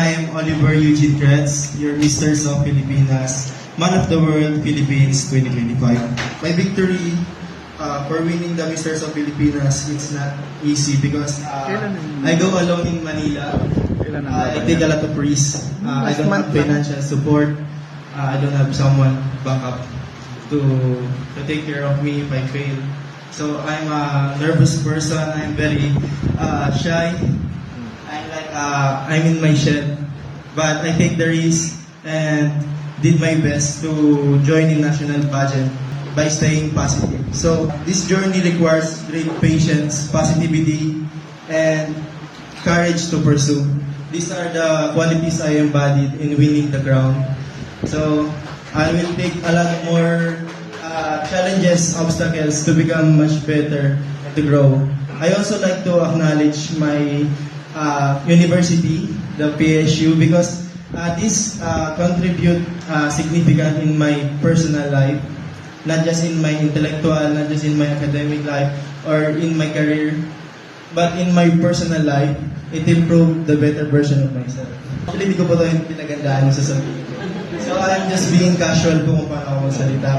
I am Oliver Eugene Kretz, your Misters of Pilipinas, Man of the World Philippines 2025. My victory for winning the Misters of Pilipinas, it's not easy because I go alone in Manila. I take a lot of risks. I don't have financial support. I don't have someone back up to take care of me if I fail. So I'm a nervous person. I'm very shy. I'm in my shed, but I take the risk and did my best to join in national pageant by staying positive. So this journey requires great patience, positivity, and courage to pursue. These are the qualities I embodied in winning the crown. So I will take a lot more challenges, obstacles to become much better, to grow. I also like to acknowledge my university, the PSU, because this contribute significant in my personal life, not just in my intellectual, not just in my academic life or in my career, but in my personal life. It improved the better version of myself. Actually, hindi ko po ito yung pinagandaan yung sasabihin ko. So I'm just being casual po kung paano ako magsalita.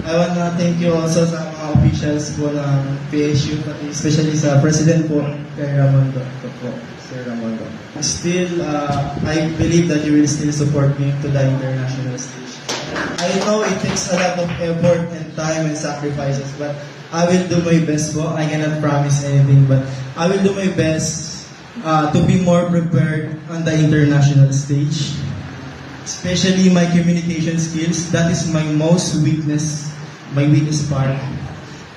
I wanna thank you also sa mga officials po ng PSU, especially sa President po, kay Ramondo. Ito po, Sir Ramondo. Still, I believe that you will still support me to the international stage. I know it takes a lot of effort and time and sacrifices, but I will do my best po. I cannot promise anything, but I will do my best to be more prepared on the international stage. Especially my communication skills. That is my most weakness, my weakest part.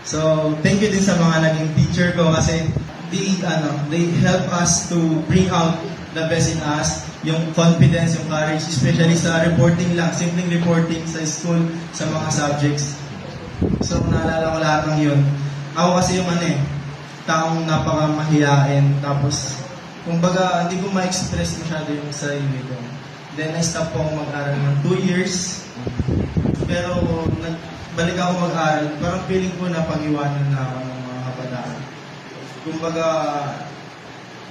So, thank you din sa mga naging teacher ko kasi they help us to bring out the best in us, yung confidence, yung courage, especially sa reporting lang, simpleng reporting sa school, sa mga subjects. So, naalala ko lahat ng yun. Ako kasi yung taong napakamahiyain, tapos, kumbaga, hindi ko ma-express masyado yung sarili ko. Then, I stopped po akong mag-aral ng 2 years. Pero, nagbalik ako mag-aral. Parang feeling ko na pag-iwanan na ako ng mga kabataan. Kumbaga,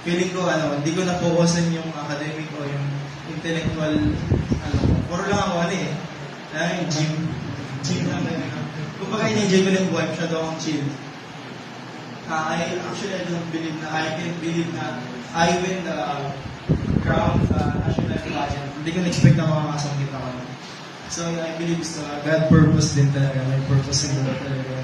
feeling ko, hindi ko na-focusan yung academic o yung intellectual, puro lang ako, gym lang. Kumbaga, in-enjoy ko lang yung buhay, masyado akong chill. I don't believe na, I can't believe na I win the crown sa national pageant. Hindi ko na-expect na makakasangkit ako. So, I believe sa God purpose din talaga. May purpose din talaga.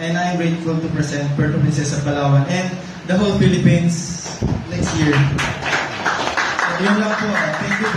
And I'm grateful to present Puerto Princesa Palawan and the whole Philippines next year. So, yun lang po. Thank you